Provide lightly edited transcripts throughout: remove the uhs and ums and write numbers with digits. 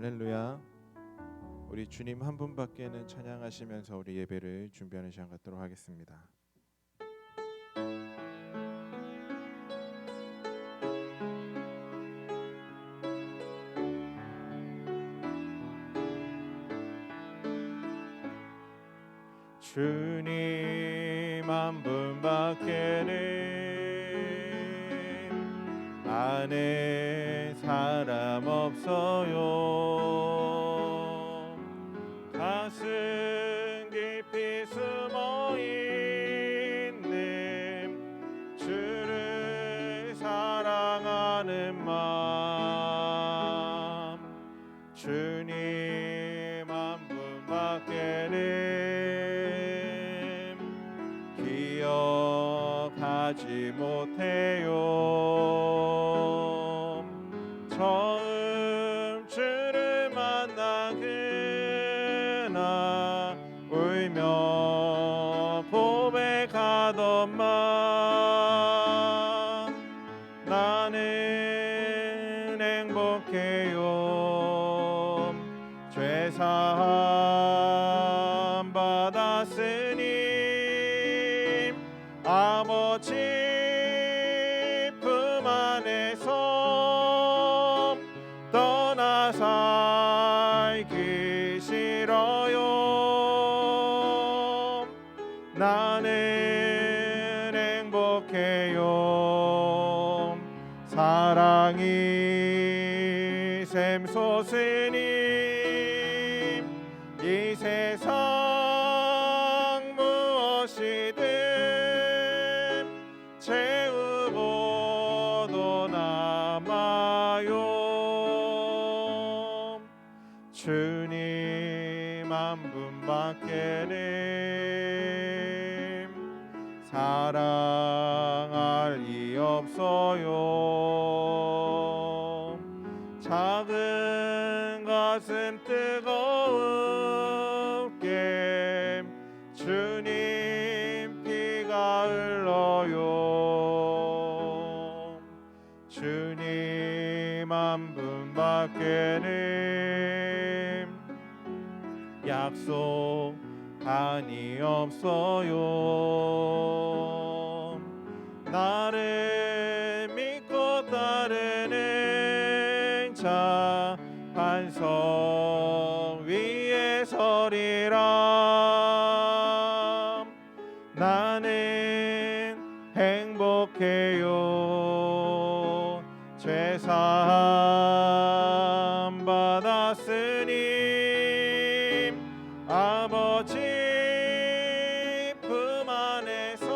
할렐루야. 우리 주님 한 분밖에는 찬양하시면서 우리 예배를 준비하는 시간 갖도록 하겠습니다. 주님 한 분밖에는 아는 사람 없어요. 가슴 깊이 숨어 있는 주를 사랑하는 마음, 주님 한 분밖에는 기억하지 못해요. 처음 주를 만난 그날 울며 고백하던 마 나는 행복해요. 죄사함 받았으니 아버지 품 안에서 떠나 살기 싫어요. 나는 행복해요. 사랑이 샘솟으니 이 세상 무엇이든 채우고도 남아요. 주님 한 분밖에는 사랑할 리 없어요. 작은 가슴 뜨거울게 주님 피가 흘러요. 주님 한 분밖에는 약속한이 없어요. 나를 믿고 따르는 자 반석 위에 서리라. 나는 행복해요. 죄사함 받았으니 아버지 품 안에서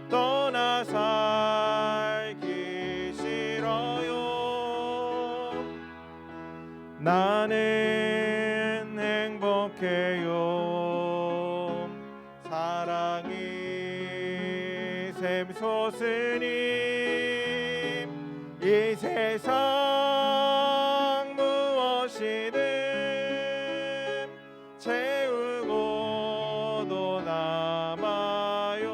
떠나 살기 싫어요. 나는 행복해요. 사랑이 샘솟으니 이 세상 무엇이든 채우고도 남아요.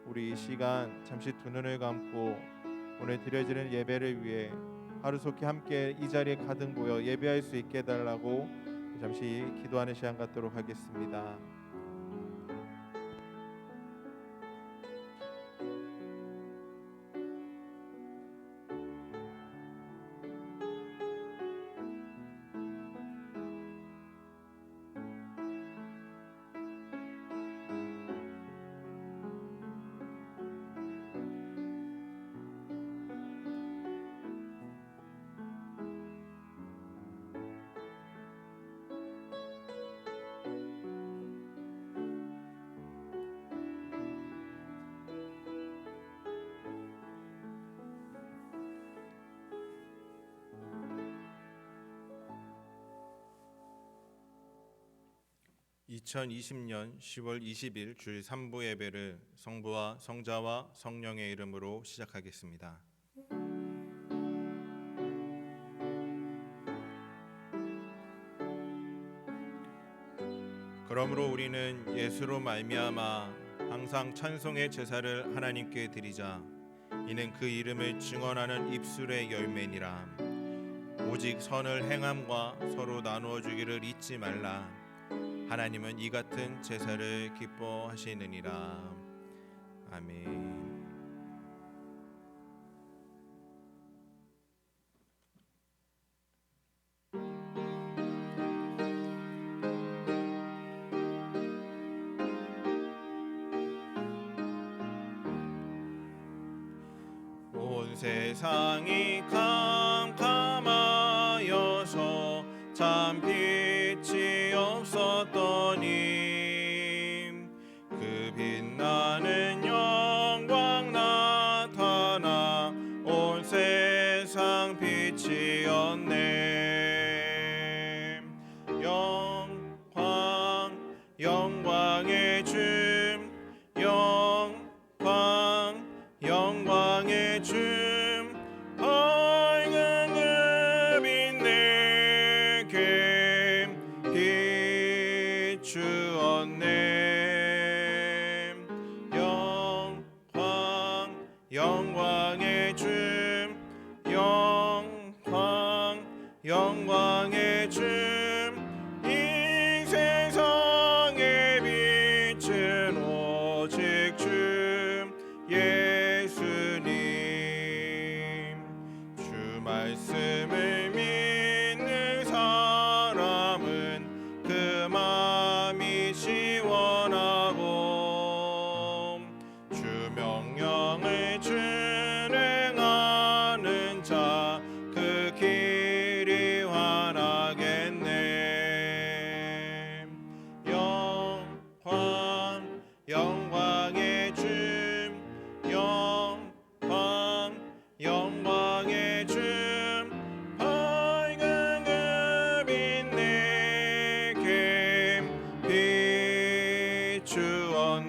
우리 이 시간 잠시 두 눈을 감고 오늘 드려지는 예배를 위해 하루속히 함께 이 자리에 가득 모여 예배할 수 있게 해달라고 잠시 기도하는 시간 갖도록 하겠습니다. 2020년 10월 20일 주일 3부 예배를 성부와 성자와 성령의 이름으로 시작하겠습니다. 그러므로 우리는 예수로 말미암아 항상 찬송의 제사를 하나님께 드리자. 이는 그 이름을 증언하는 입술의 열매니라. 오직 선을 행함과 서로 나누어 주기를 잊지 말라. 하나님은 이 같은 제사를 기뻐하시느니라. 아멘. 온 세상이 캄캄하여서 참 빛이 없었더니 그 빛나는 영광 나타나 온 세상 빛이었네. 영광의 주, 영광의 주, 밝은 그 빛 내게 비추었네. 영광의 주, 영광의 주, 이 세상에 빛은 오직 주 예수님. 주 말씀을 믿는 사람은 그 마음이 시원하고 주 명령을 준행하는 자 그 길이 환하겠네. 영광의 주, 영광의 주, 밝은 그 빛 내게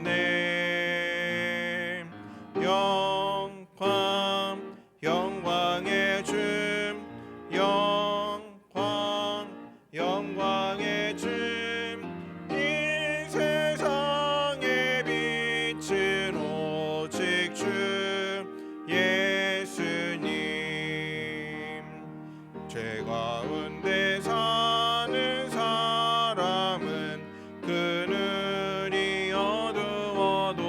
비추었네. 영광의 주, 영광의 주, 이 세상에 빛은 오직 주 예수님. 죄 가운데 사는 사람은 그 눈이 어두워도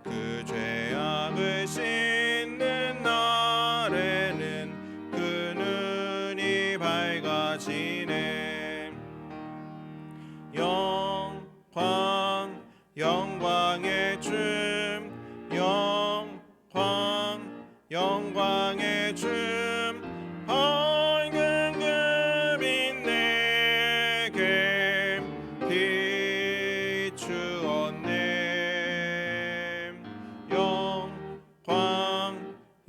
그 죄악을 씻는 날에는 그 눈이 밝아지네. 영광의 주, 영광의 주, 밝은 그 빛 내게 비추었네.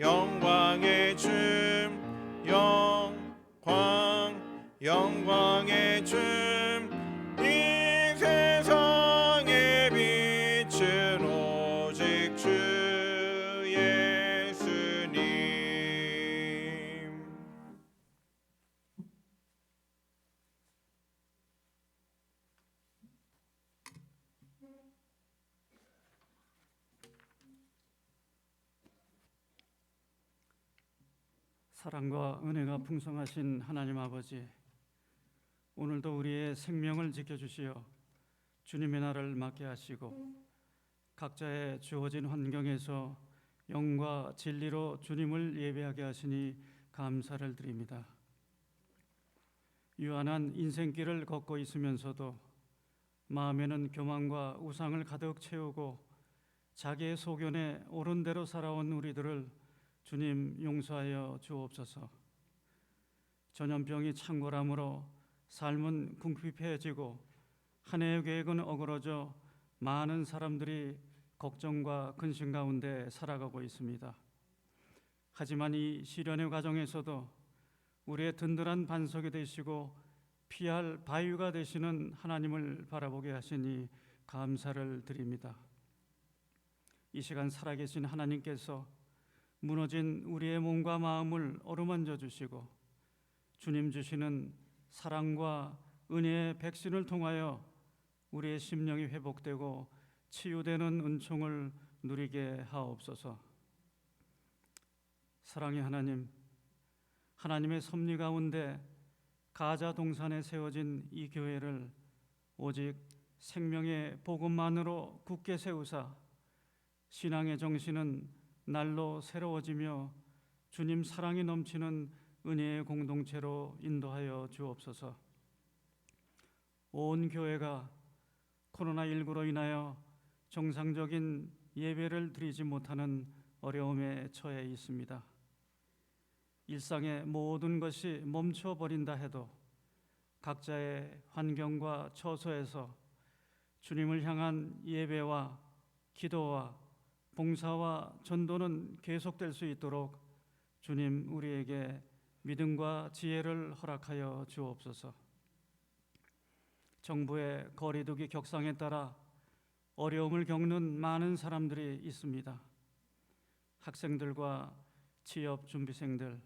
영광의 주, 영광의 주, 이 세상에 빛은 오직 주 예수님. 사랑과 은혜가 풍성하신 하나님 아버지, 오늘도 우리의 생명을 지켜주시어 주님의 날을 맞게 하시고 각자의 주어진 환경에서 영과 진리로 주님을 예배하게 하시니 감사를 드립니다. 유한한 인생길을 걷고 있으면서도 마음에는 교만과 우상을 가득 채우고 자기의 소견에 옳은 대로 살아온 우리들을 주님 용서하여 주옵소서. 전염병이 창궐함으로 삶은 궁핍해지고 한 해의 계획은 어그러져 많은 사람들이 걱정과 근심 가운데 살아가고 있습니다. 하지만 이 시련의 과정에서도 우리의 든든한 반석이 되시고 피할 바위가 되시는 하나님을 바라보게 하시니 감사를 드립니다. 이 시간 살아계신 하나님께서 무너진 우리의 몸과 마음을 어루만져 주시고 주님 주시는 사랑과 은혜의 백신을 통하여 우리의 심령이 회복되고 치유되는 은총을 누리게 하옵소서. 사랑의 하나님, 하나님의 섭리 가운데 가자 동산에 세워진 이 교회를 오직 생명의 복음만으로 굳게 세우사 신앙의 정신은 날로 새로워지며 주님 사랑이 넘치는 은혜의 공동체로 인도하여 주옵소서. 온 교회가 코로나19로 인하여 정상적인 예배를 드리지 못하는 어려움에 처해 있습니다. 일상의 모든 것이 멈춰버린다 해도 각자의 환경과 처소에서 주님을 향한 예배와 기도와 봉사와 전도는 계속될 수 있도록 주님 우리에게 믿음과 지혜를 허락하여 주옵소서. 정부의 거리두기 격상에 따라 어려움을 겪는 많은 사람들이 있습니다. 학생들과 취업 준비생들,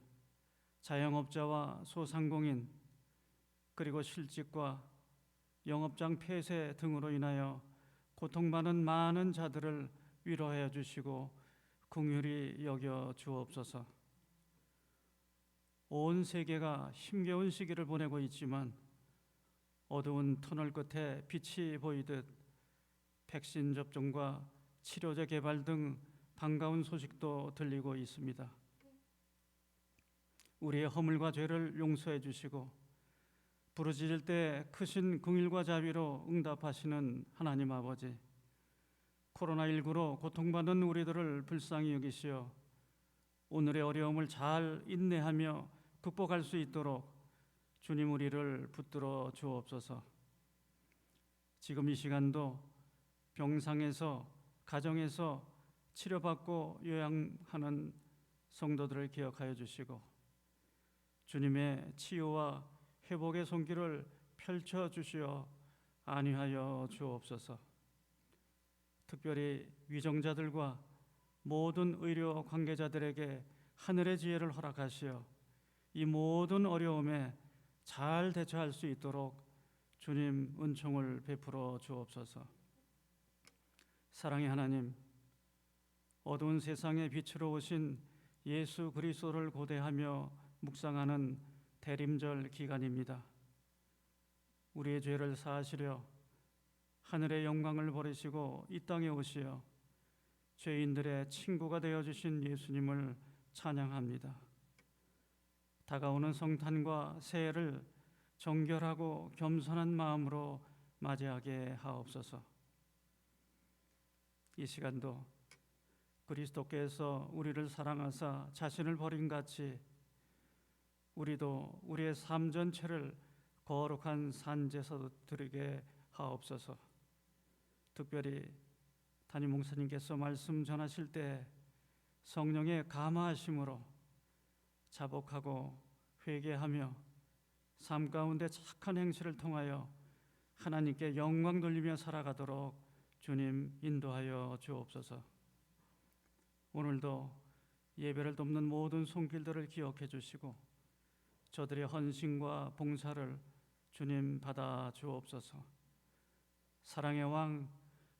자영업자와 소상공인, 그리고 실직과 영업장 폐쇄 등으로 인하여 고통받는 많은 자들을 위로하여 주시고 긍휼히 여겨 주옵소서. 온 세계가 힘겨운 시기를 보내고 있지만 어두운 터널 끝에 빛이 보이듯 백신 접종과 치료제 개발 등 반가운 소식도 들리고 있습니다. 우리의 허물과 죄를 용서해 주시고 부르짖을 때 크신 긍휼과 자비로 응답하시는 하나님 아버지, 코로나19로 고통받는 우리들을 불쌍히 여기시어 오늘의 어려움을 잘 인내하며 극복할 수 있도록 주님 우리를 붙들어 주옵소서. 지금 이 시간도 병상에서 가정에서 치료받고 요양하는 성도들을 기억하여 주시고 주님의 치유와 회복의 손길을 펼쳐 주시어 안위하여 주옵소서. 특별히 위정자들과 모든 의료 관계자들에게 하늘의 지혜를 허락하시어 이 모든 어려움에 잘 대처할 수 있도록 주님 은총을 베풀어 주옵소서. 사랑의 하나님, 어두운 세상의 빛으로 오신 예수 그리스도를 고대하며 묵상하는 대림절 기간입니다. 우리의 죄를 사하시려 하늘의 영광을 버리시고 이 땅에 오시어 죄인들의 친구가 되어주신 예수님을 찬양합니다. 다가오는 성탄과 새해를 정결하고 겸손한 마음으로 맞이하게 하옵소서. 이 시간도 그리스도께서 우리를 사랑하사 자신을 버림같이 우리도 우리의 삶 전체를 거룩한 산제사로 드리게 하옵소서. 특별히 담임 목사님께서 말씀 전하실 때 성령의 감화하심으로 자복하고 회개하며 삶 가운데 착한 행실을 통하여 하나님께 영광 돌리며 살아가도록 주님 인도하여 주옵소서. 오늘도 예배를 돕는 모든 손길들을 기억해 주시고 저들의 헌신과 봉사를 주님 받아 주옵소서. 사랑의 왕,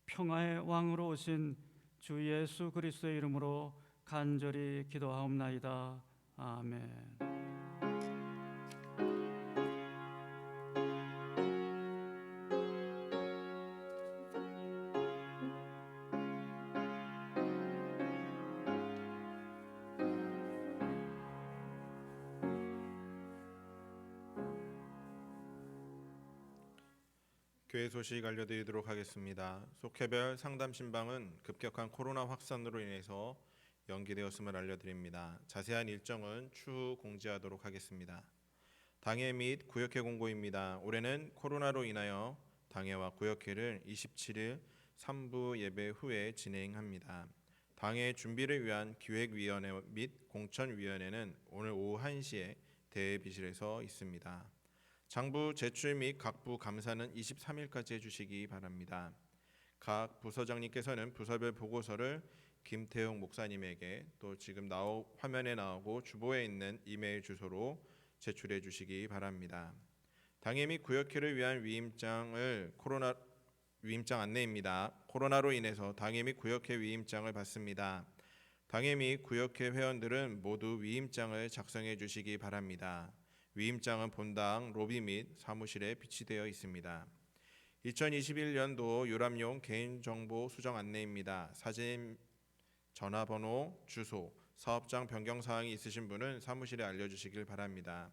평화의 왕으로 오신 주 예수 그리스도의 이름으로 간절히 기도하옵나이다. 아멘. 교회 소식 알려드리도록 하겠습니다. 속회별 상담 신방은 급격한 코로나 확산으로 인해서 연기되었음을 알려드립니다. 자세한 일정은 추후 공지하도록 하겠습니다. 당회 및 구역회 공고입니다. 올해는 코로나로 인하여 당회와 구역회를 27일 3부 예배 후에 진행합니다. 당회 준비를 위한 기획위원회 및 공천위원회는 오늘 오후 1시에 대비실에서 있습니다. 장부 제출 및 각부 감사는 23일까지 해주시기 바랍니다. 각 부서장님께서는 부서별 보고서를 김태용 목사님에게 또 지금 화면에 나오고 주보에 있는 이메일 주소로 제출해 주시기 바랍니다. 당회 및 구역회를 위한 위임장을 코로나 위임장 안내입니다. 코로나로 인해서 당회 및 구역회 위임장을 받습니다. 당회 및 구역회 회원들은 모두 위임장을 작성해 주시기 바랍니다. 위임장은 본당 로비 및 사무실에 비치되어 있습니다. 2021년도 유람용 개인정보 수정 안내입니다. 사진, 전화번호, 주소, 사업장 변경 사항이 있으신 분은 사무실에 알려주시길 바랍니다.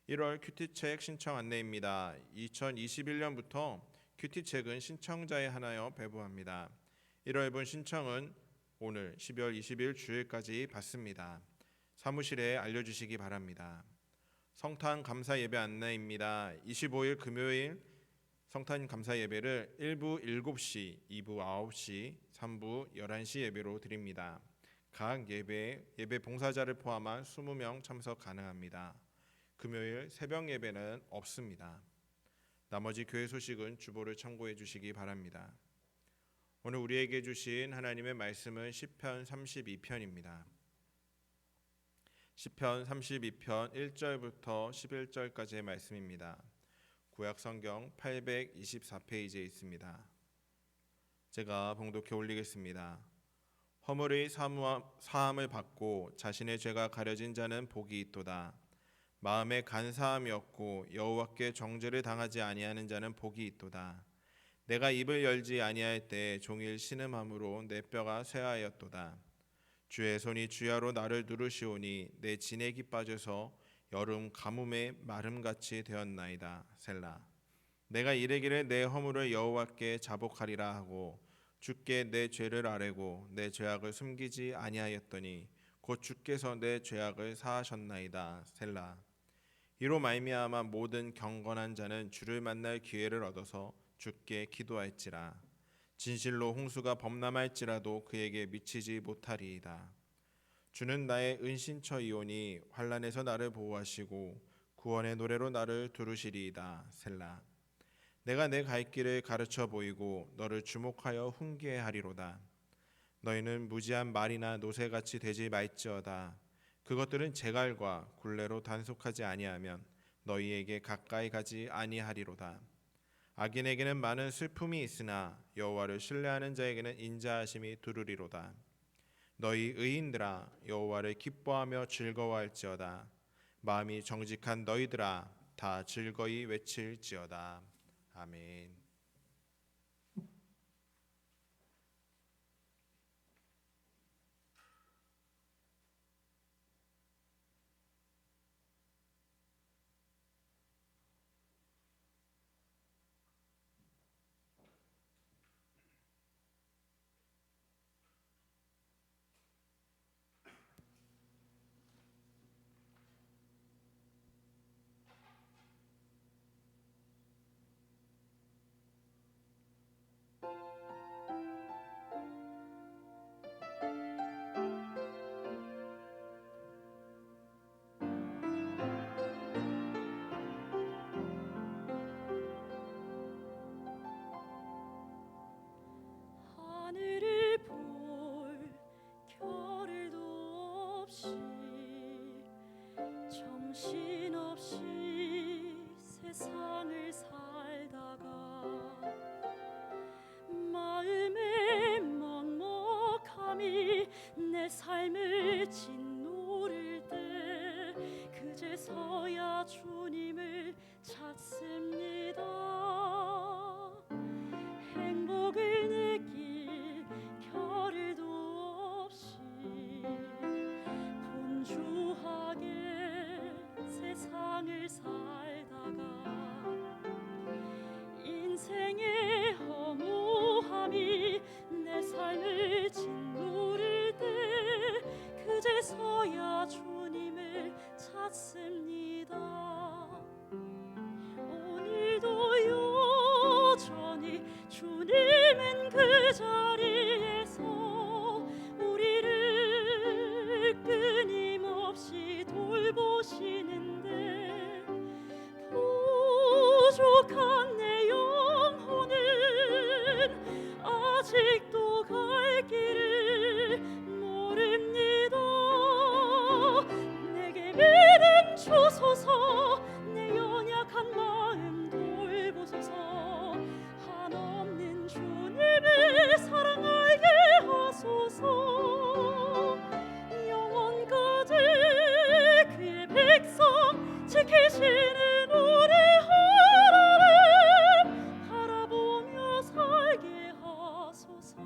1월 큐티책 신청 안내입니다. 2021년부터 큐티책은 신청자에 한하여 배부합니다. 1월분 신청은 오늘 12월 20일 주일까지 받습니다. 사무실에 알려주시기 바랍니다. 성탄 감사 예배 안내입니다. 25일 금요일 성탄 감사 예배를 1부 7시, 2부 9시, 3부 11시 예배로 드립니다. 각 예배 봉사자를 포함한 20명 참석 가능합니다. 금요일 새벽 예배는 없습니다. 나머지 교회 소식은 주보를 참고해 주시기 바랍니다. 오늘 우리에게 주신 하나님의 말씀은 시편 32편입니다. 시편 32편 1절부터 11절까지의 말씀입니다. 구약성경 824페이지에 있습니다. 제가 봉독해 올리겠습니다. 허물의 사함을 받고 자신의 죄가 가려진 자는 복이 있도다. 마음에 간사함이 없고 여호와께 정죄를 당하지 아니하는 자는 복이 있도다. 내가 입을 열지 아니할 때 종일 신음함으로 내 뼈가 쇠하였도다. 주의 손이 주야로 나를 누르시오니 내 진액이 빠져서 여름 가뭄의 마름같이 되었나이다. 셀라. 내가 이르기를 내 허물을 여호와께 자복하리라 하고 주께 내 죄를 아뢰고 내 죄악을 숨기지 아니하였더니 곧 주께서 내 죄악을 사하셨나이다. 셀라. 이로 말미암아 모든 경건한 자는 주를 만날 기회를 얻어서 주께 기도할지라. 진실로 홍수가 범람할지라도 그에게 미치지 못하리이다. 주는 나의 은신처이오니 환난에서 나를 보호하시고 구원의 노래로 나를 두르시리이다. 셀라. 내가 내 갈 길을 가르쳐 보이고 너를 주목하여 훈계하리로다. 너희는 무지한 말이나 노새같이 되지 말지어다. 그것들은 재갈과 굴레로 단속하지 아니하면 너희에게 가까이 가지 아니하리로다. 악인에게는 많은 슬픔이 있으나 여호와를 신뢰하는 자에게는 인자하심이 두루리로다. 너희 의인들아 여호와를 기뻐하며 즐거워할지어다. 마음이 정직한 너희들아 다 즐거이 외칠지어다. 아멘. 하늘을 볼 겨를도 없이 정신없이 세상을 살다가 마음의 먹먹함이 내 삶을 짓누를 때 그제서야 주님을 찾습니다. 행복을 느낄 겨를도 없이 분주하게 세상을 살다가 인생의 허무함이 내 삶을 짓누를 때 그제서야 주님을 찾습니다. 오늘도 여전히 주님은 그 자리에서 우리를 끊임없이 돌보시는데 부족한 내 영혼은 아직도 갈 길을 모릅니다. 내게 믿음 주소서. 내 연약한 마음 돌보소서. 한없는 사랑 알게 하소서. 영원까지 그의 백성 지키시는 우리 하나님 바라보며 살게 하소서.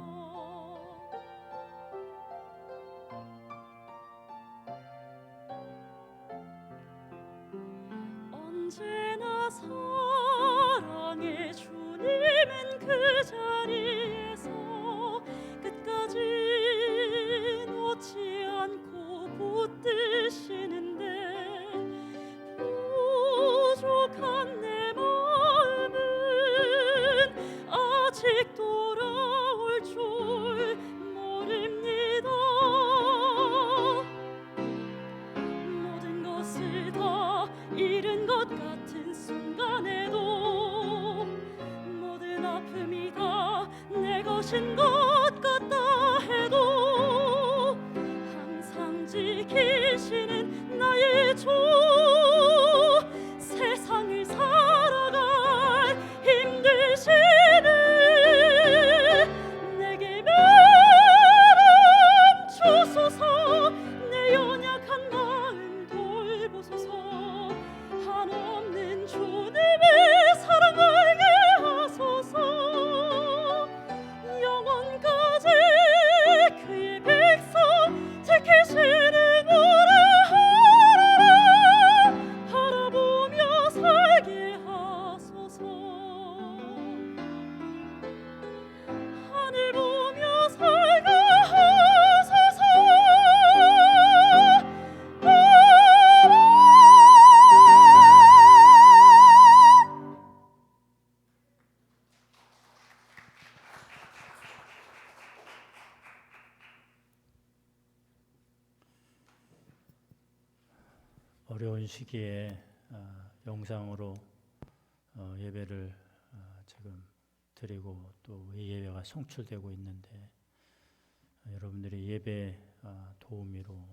언제나 사랑의 주님은 그 자리에서 끝까지 놓지 않고 붙드시는데 부족한 내 마음은 아직 돌아올 줄 모릅니다. 모든 것을 다 잃은 것 같은 순간에도 모든 아픔이 다 내 것인 것 같다 해도 항상 지키시는 나의 주, 세상을 살아갈 힘드시는 내게 매름 주소서. 내 연약한 마음 돌보소서. 한없는 주님의 사랑 알게 하소서. 영원까지 그의 백성 지키시는 우리 하나님 바라보며 살게 하소서. 하늘 보며 살게 하소서. 어려운 시기에 영상으로 예배를 지금 드리고 또 이 예배가 송출되고 있는데 여러분들이 예배 도우미로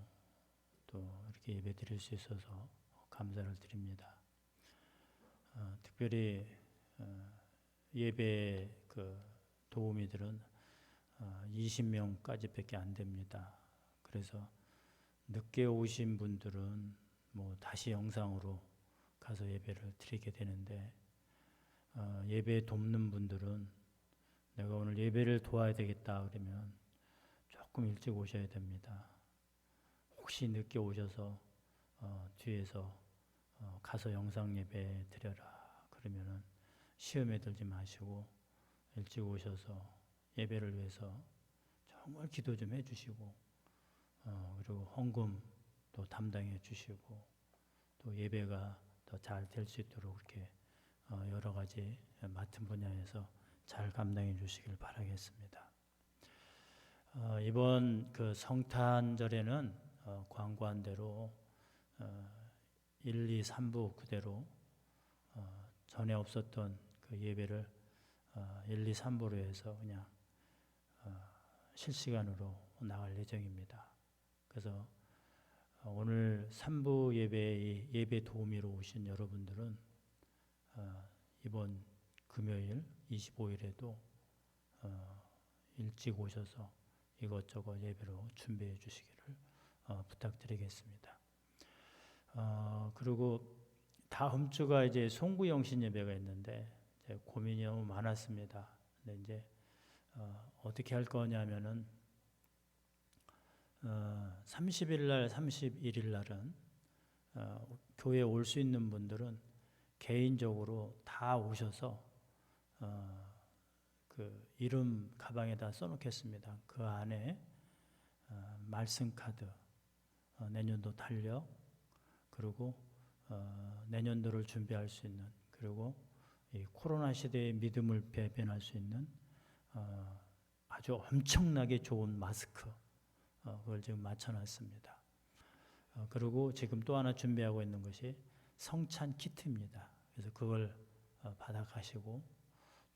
또 이렇게 예배 드릴 수 있어서 감사를 드립니다. 특별히 예배 그 도우미들은 20명까지밖에 안 됩니다. 그래서 늦게 오신 분들은 뭐 다시 영상으로 가서 예배를 드리게 되는데 예배 돕는 분들은 내가 오늘 예배를 도와야 되겠다 그러면 조금 일찍 오셔야 됩니다. 혹시 늦게 오셔서 뒤에서 가서 영상 예배 드려라 그러면은 시험에 들지 마시고 일찍 오셔서 예배를 위해서 정말 기도 좀 해주시고 그리고 헌금 또 담당해 주시고 또 예배가 더 잘 될 수 있도록 이렇게 여러 가지 맡은 분야에서 잘 감당해 주시길 바라겠습니다. 이번 그 성탄절에는 광고한 대로 1, 2, 3부 그대로 전에 없었던 그 예배를 1, 2, 3부로 해서 그냥 실시간으로 나갈 예정입니다. 그래서 오늘 3부 예배 도우미로 오신 여러분들은 이번 금요일 25일에도 일찍 오셔서 이것저것 예배로 준비해 주시기를 부탁드리겠습니다. 그리고 다음 주가 이제 송구영신 예배가 있는데 이제 고민이 너무 많았습니다. 근데 이제 어떻게 할 거냐면은 30일 날, 31일 날은 교회에 올 수 있는 분들은 개인적으로 다 오셔서 그 이름 가방에다 써놓겠습니다. 그 안에 말씀 카드, 내년도 달력, 그리고 내년도를 준비할 수 있는, 그리고 이 코로나 시대의 믿음을 배변할 수 있는 아주 엄청나게 좋은 마스크, 그걸 지금 맞춰놨습니다. 그리고 지금 또 하나 준비하고 있는 것이 성찬 키트입니다. 그래서 그걸 받아가시고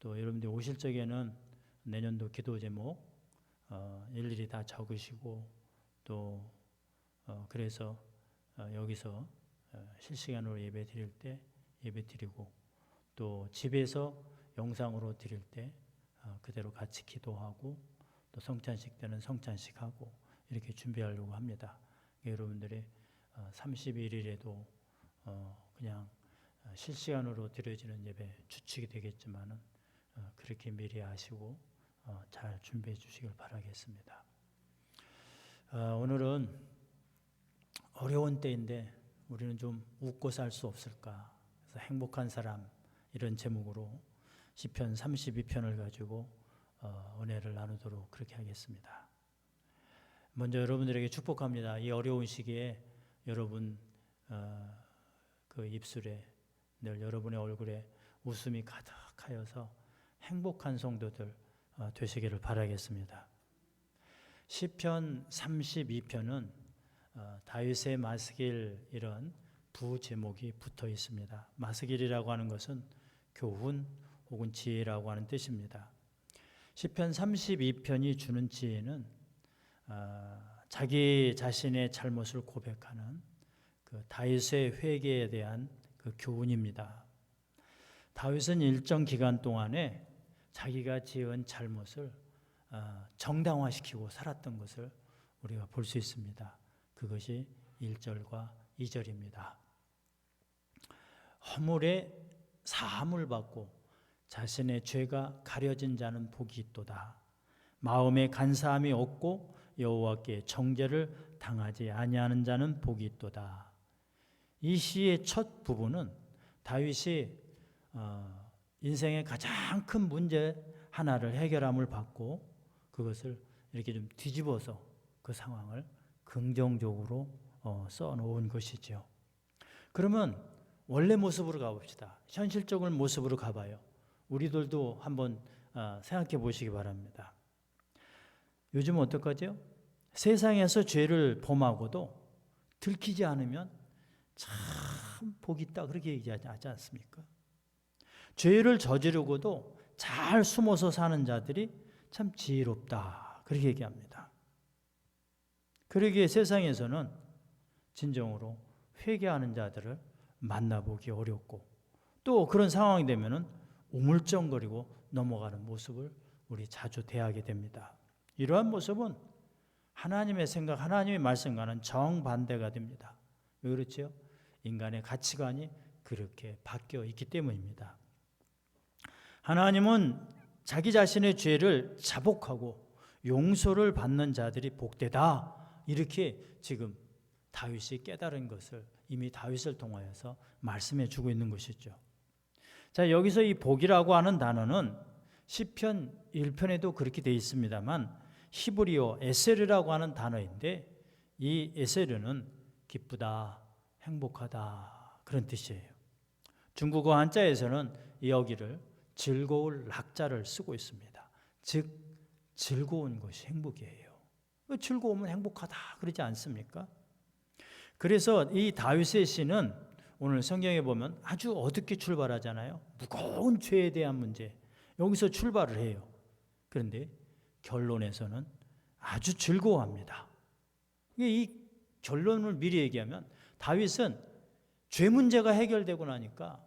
또 여러분들이 오실 적에는 내년도 기도 제목 일일이 다 적으시고 또 그래서 여기서 실시간으로 예배 드릴 때 예배 드리고 또 집에서 영상으로 드릴 때 그대로 같이 기도하고 또 성찬식 때는 성찬식하고 이렇게 준비하려고 합니다. 여러분들이 31일에도 그냥 실시간으로 드려지는 예배 주축이 되겠지만은 그렇게 미리 아시고 잘 준비해 주시길 바라겠습니다. 오늘은 어려운 때인데 우리는 좀 웃고 살 수 없을까? 그래서 행복한 사람 이런 제목으로 시편 32편을 가지고 은혜를 나누도록 그렇게 하겠습니다. 먼저 여러분들에게 축복합니다. 이 어려운 시기에 여러분 그 입술에 늘 여러분의 얼굴에 웃음이 가득하여서 행복한 성도들 되시기를 바라겠습니다. 시편 32편은 다윗의 마스길 이런 부제목이 붙어 있습니다. 마스길이라고 하는 것은 교훈 혹은 지혜라고 하는 뜻입니다. 시편 32편이 주는 지혜는 자기 자신의 잘못을 고백하는 그 다윗의 회개에 대한 그 교훈입니다. 다윗은 일정 기간 동안에 자기가 지은 잘못을 정당화시키고 살았던 것을 우리가 볼 수 있습니다. 그것이 1절과 2절입니다. 허물에 사함을 받고 자신의 죄가 가려진 자는 복이 있도다. 마음에 간사함이 없고 여호와께 정죄를 당하지 아니하는 자는 복이 있도다. 이 시의 첫 부분은 다윗이 인생의 가장 큰 문제 하나를 해결함을 받고 그것을 이렇게 좀 뒤집어서 그 상황을 긍정적으로 써놓은 것이죠. 그러면 원래 모습으로 가봅시다. 현실적인 모습으로 가봐요. 우리들도 한번 생각해 보시기 바랍니다. 요즘 어떡하죠? 세상에서 죄를 범하고도 들키지 않으면 참 복이 있다 그렇게 얘기하지 않습니까? 죄를 저지르고도 잘 숨어서 사는 자들이 참 지혜롭다 그렇게 얘기합니다. 그러기에 세상에서는 진정으로 회개하는 자들을 만나보기 어렵고 또 그런 상황이 되면은 우물쩡거리고 넘어가는 모습을 우리 자주 대하게 됩니다. 이러한 모습은 하나님의 생각, 하나님의 말씀과는 정반대가 됩니다. 왜 그렇지요? 인간의 가치관이 그렇게 바뀌어 있기 때문입니다. 하나님은 자기 자신의 죄를 자복하고 용서를 받는 자들이 복되다 이렇게 지금 다윗이 깨달은 것을 이미 다윗을 통하여서 말씀해 주고 있는 것이죠. 자, 여기서 이 복이라고 하는 단어는 시편 1편에도 그렇게 되어 있습니다만 히브리어 에세르라고 하는 단어인데 이 에세르는 기쁘다, 행복하다 그런 뜻이에요. 중국어 한자에서는 여기를 즐거울 낙자를 쓰고 있습니다. 즉 즐거운 것이 행복이에요. 즐거우면 행복하다 그러지 않습니까? 그래서 이 다윗의 시는 오늘 성경에 보면 아주 어둡게 출발하잖아요. 무거운 죄에 대한 문제 여기서 출발을 해요. 그런데 결론에서는 아주 즐거워합니다. 이 결론을 미리 얘기하면 다윗은 죄 문제가 해결되고 나니까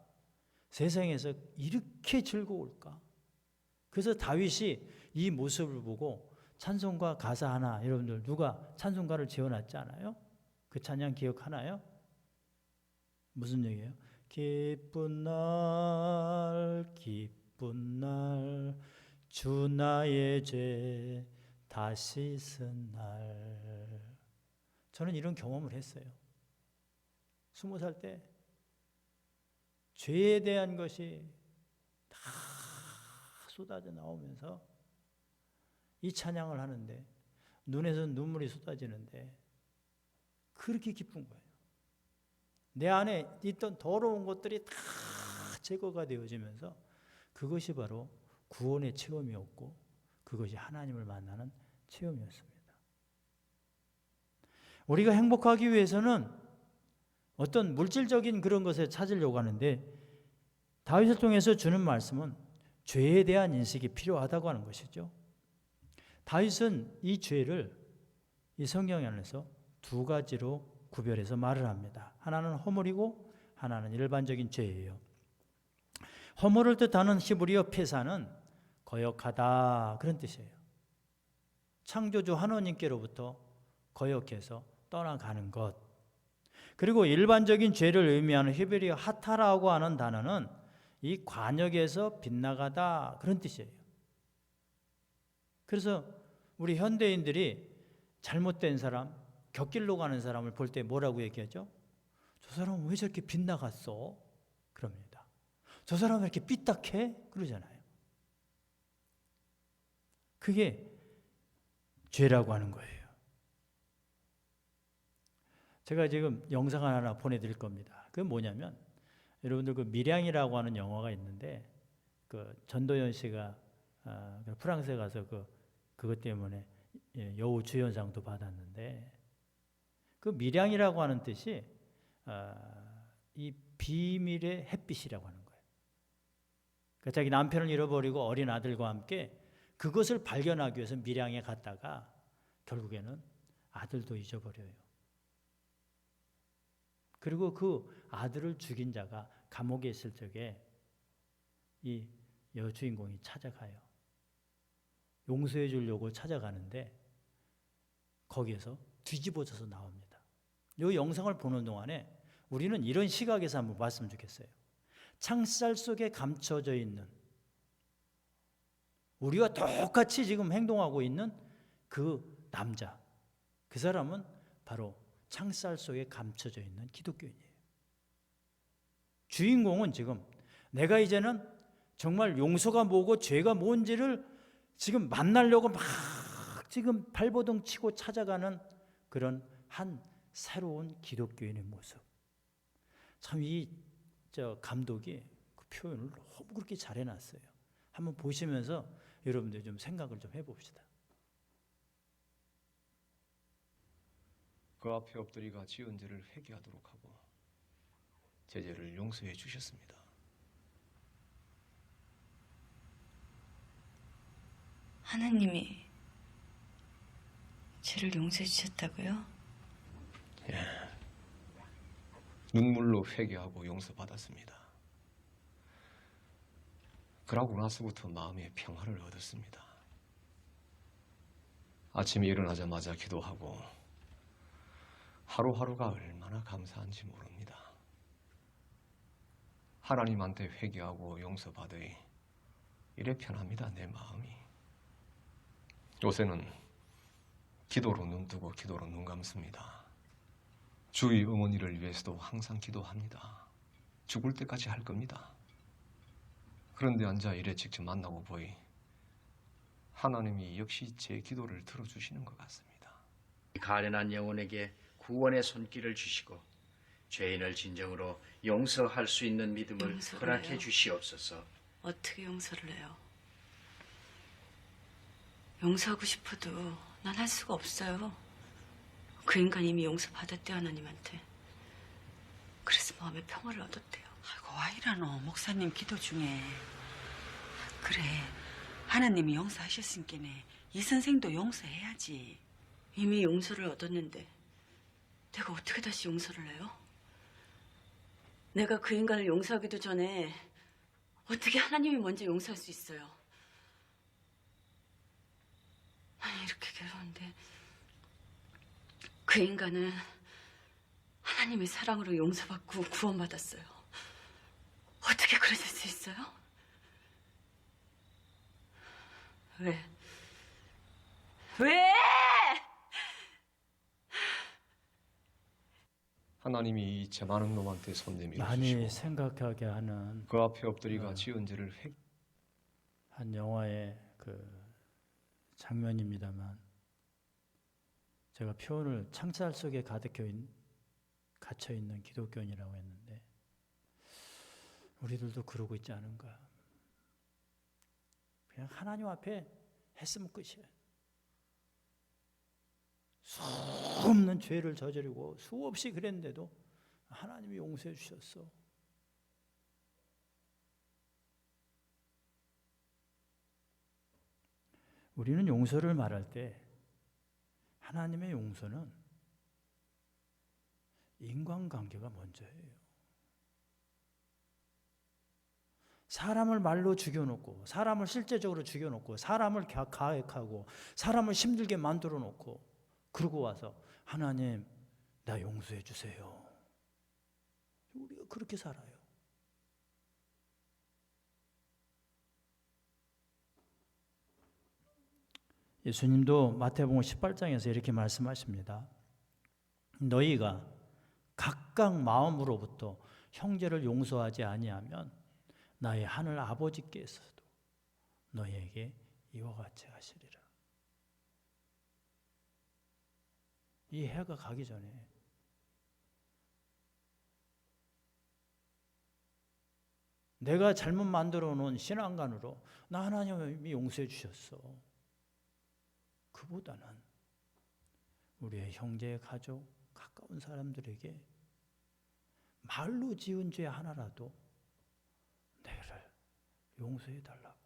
세상에서 이렇게 즐거울까? 그래서 다윗이 이 모습을 보고 찬송가 가사 하나 여러분들 누가 찬송가를 지어놨지 않아요? 그 찬양 기억하나요? 무슨 얘기예요? 기쁜 날 주 나의 죄 다 씻은 날. 저는 이런 경험을 했어요. 20살 때 죄에 대한 것이 다 쏟아져 나오면서 이 찬양을 하는데 눈에서 눈물이 쏟아지는데 그렇게 기쁜 거예요. 내 안에 있던 더러운 것들이 다 제거가 되어지면서 그것이 바로 구원의 체험이었고 그것이 하나님을 만나는 체험이었습니다. 우리가 행복하기 위해서는 어떤 물질적인 그런 것을 찾으려고 하는데 다윗을 통해서 주는 말씀은 죄에 대한 인식이 필요하다고 하는 것이죠. 다윗은 이 죄를 이 성경 안에서 두 가지로 구별해서 말을 합니다. 하나는 허물이고 하나는 일반적인 죄예요. 허물을 뜻하는 히브리어 페사는 거역하다 그런 뜻이에요. 창조주 하나님께로부터 거역해서 떠나가는 것. 그리고 일반적인 죄를 의미하는 히브리어 하타라고 하는 단어는 이 관역에서 빗나가다 그런 뜻이에요. 그래서 우리 현대인들이 잘못된 사람, 곁길로 가는 사람을 볼 때 뭐라고 얘기하죠? 저 사람은 왜 저렇게 빗나갔어? 그럽니다. 저 사람은 왜 이렇게 삐딱해? 그러잖아요. 그게 죄라고 하는 거예요. 제가 지금 영상 하나 보내드릴 겁니다. 그게 뭐냐면 여러분들 그 밀양이라고 하는 영화가 있는데 그 전도연 씨가 프랑스에 가서 그것 때문에 여우 주연상도 받았는데 그 밀양이라고 하는 뜻이 이 비밀의 햇빛이라고 하는 거예요. 그러니까 자기 남편을 잃어버리고 어린 아들과 함께 그것을 발견하기 위해서 밀양에 갔다가 결국에는 아들도 잊어버려요. 그리고 그 아들을 죽인 자가 감옥에 있을 적에 이 여주인공이 찾아가요. 용서해 주려고 찾아가는데 거기에서 뒤집어져서 나옵니다. 이 영상을 보는 동안에 우리는 이런 시각에서 한번 봤으면 좋겠어요. 창살 속에 감춰져 있는 우리와 똑같이 지금 행동하고 있는 그 남자, 그 사람은 바로 창살 속에 감춰져 있는 기독교인이에요. 주인공은 지금 내가 이제는 정말 용서가 뭐고 죄가 뭔지를 지금 만나려고 막 지금 발버둥 치고 찾아가는 그런 한 새로운 기독교인의 모습. 참 이 감독이 그 표현을 너무 그렇게 잘 해놨어요. 한번 보시면서 여러분들 좀 생각을 좀 해봅시다. 그 앞에 엎드리가 지은 죄를 회개하도록 하고 제 죄를 용서해 주셨습니다. 하나님이 죄를 용서해 주셨다고요? 눈물로 회개하고 용서받았습니다. 그러고 나서부터 마음의 평화를 얻었습니다. 아침에 일어나자마자 기도하고 하루하루가 얼마나 감사한지 모릅니다. 하나님한테 회개하고 용서받으니 이래 편합니다, 내 마음이. 요새는 기도로 눈 뜨고 기도로 눈 감습니다. 주의 어머니를 위해서도 항상 기도합니다. 죽을 때까지 할 겁니다. 그런데 앉아 이래 직접 만나고 보니 하나님이 역시 제 기도를 들어주시는 것 같습니다. 가련한 영혼에게 구원의 손길을 주시고 죄인을 진정으로 용서할 수 있는 믿음을 용서를 허락해 해요? 주시옵소서. 어떻게 용서를 해요? 용서하고 싶어도 난 할 수가 없어요. 그 인간 이미 용서받았대요, 하나님한테. 그래서 마음의 평화를 얻었대요. 아이고, 와이라노 목사님 기도 중에. 그래, 하나님이 용서하셨으니까네 이 선생도 용서해야지. 이미 용서를 얻었는데 내가 어떻게 다시 용서를 해요? 내가 그 인간을 용서하기도 전에 어떻게 하나님이 먼저 용서할 수 있어요? 아니, 이렇게 괴로운데 그 인간은 하나님의 사랑으로 용서받고 구원받았어요. 어떻게 그러실 수 있어요? 왜? 왜? 하나님이 이 죄 많은 놈한테 손 내밀어 많이 주시고 생각하게 하는 그 앞에 엎드리가 지은 죄를 한 영화의 그 장면입니다만 제가 표현을 창살 속에 갇혀 있는 기독교인이라고 했는데 우리들도 그러고 있지 않은가? 그냥 하나님 앞에 했으면 끝이에요. 수없는 죄를 저지르고 수없이 그랬는데도 하나님이 용서해 주셨어. 우리는 용서를 말할 때 하나님의 용서는 인간관계가 먼저예요. 사람을 말로 죽여놓고, 사람을 실제적으로 죽여놓고, 사람을 가해하고, 사람을 힘들게 만들어 놓고, 그러고 와서 하나님 나 용서해 주세요. 우리가 그렇게 살아요. 예수님도 마태복음 18장에서 이렇게 말씀하십니다. 너희가 각각 마음으로부터 형제를 용서하지 아니하면 나의 하늘 아버지께서도 너희에게 이와 같이 하시리라. 이 해가 가기 전에 내가 잘못 만들어 놓은 신앙관으로 나 하나님이 용서해 주셨어. 그보다는 우리의 형제, 가족, 가까운 사람들에게 말로 지은 죄 하나라도 내를 용서해 달라고.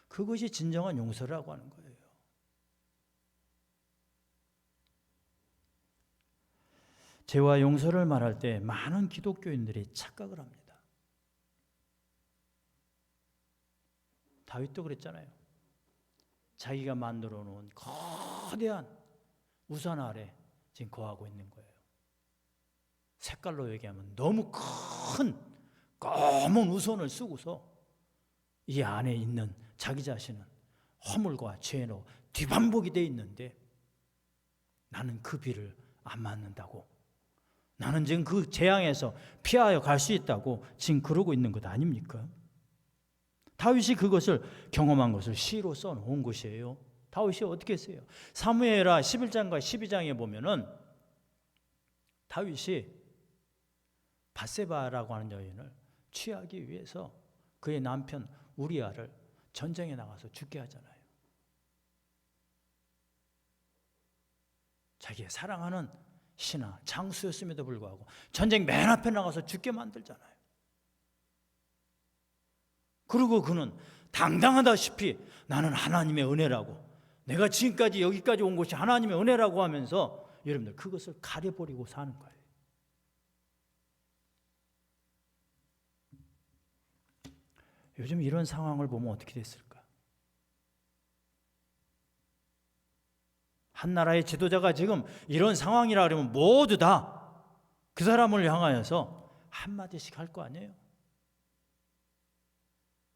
그것이 진정한 용서라고 하는 거예요. 죄와 용서를 말할 때 많은 기독교인들이 착각을 합니다. 다윗도 그랬잖아요. 자기가 만들어 놓은 거대한 우산 아래 지금 거하고 있는 거예요. 색깔로 얘기하면 너무 큰 검은 우산을 쓰고서 이 안에 있는 자기 자신은 허물과 죄로 뒤반복이 돼 있는데 나는 그 비를 안 맞는다고, 나는 지금 그 재앙에서 피하여 갈 수 있다고 지금 그러고 있는 것 아닙니까? 다윗이 그것을 경험한 것을 시로 써놓은 것이에요. 다윗이 어떻게 했어요? 사무엘하 11장과 12장에 보면은 다윗이 밧세바라고 하는 여인을 취하기 위해서 그의 남편 우리아를 전쟁에 나가서 죽게 하잖아요. 자기의 사랑하는 신하 장수였음에도 불구하고 전쟁 맨 앞에 나가서 죽게 만들잖아요. 그리고 그는 당당하다시피 나는 하나님의 은혜라고, 내가 지금까지 여기까지 온 것이 하나님의 은혜라고 하면서 여러분들 그것을 가려버리고 사는 거예요. 요즘 이런 상황을 보면 어떻게 됐을까? 한 나라의 지도자가 지금 이런 상황이라 그러면 모두 다 그 사람을 향하여서 한마디씩 할 거 아니에요?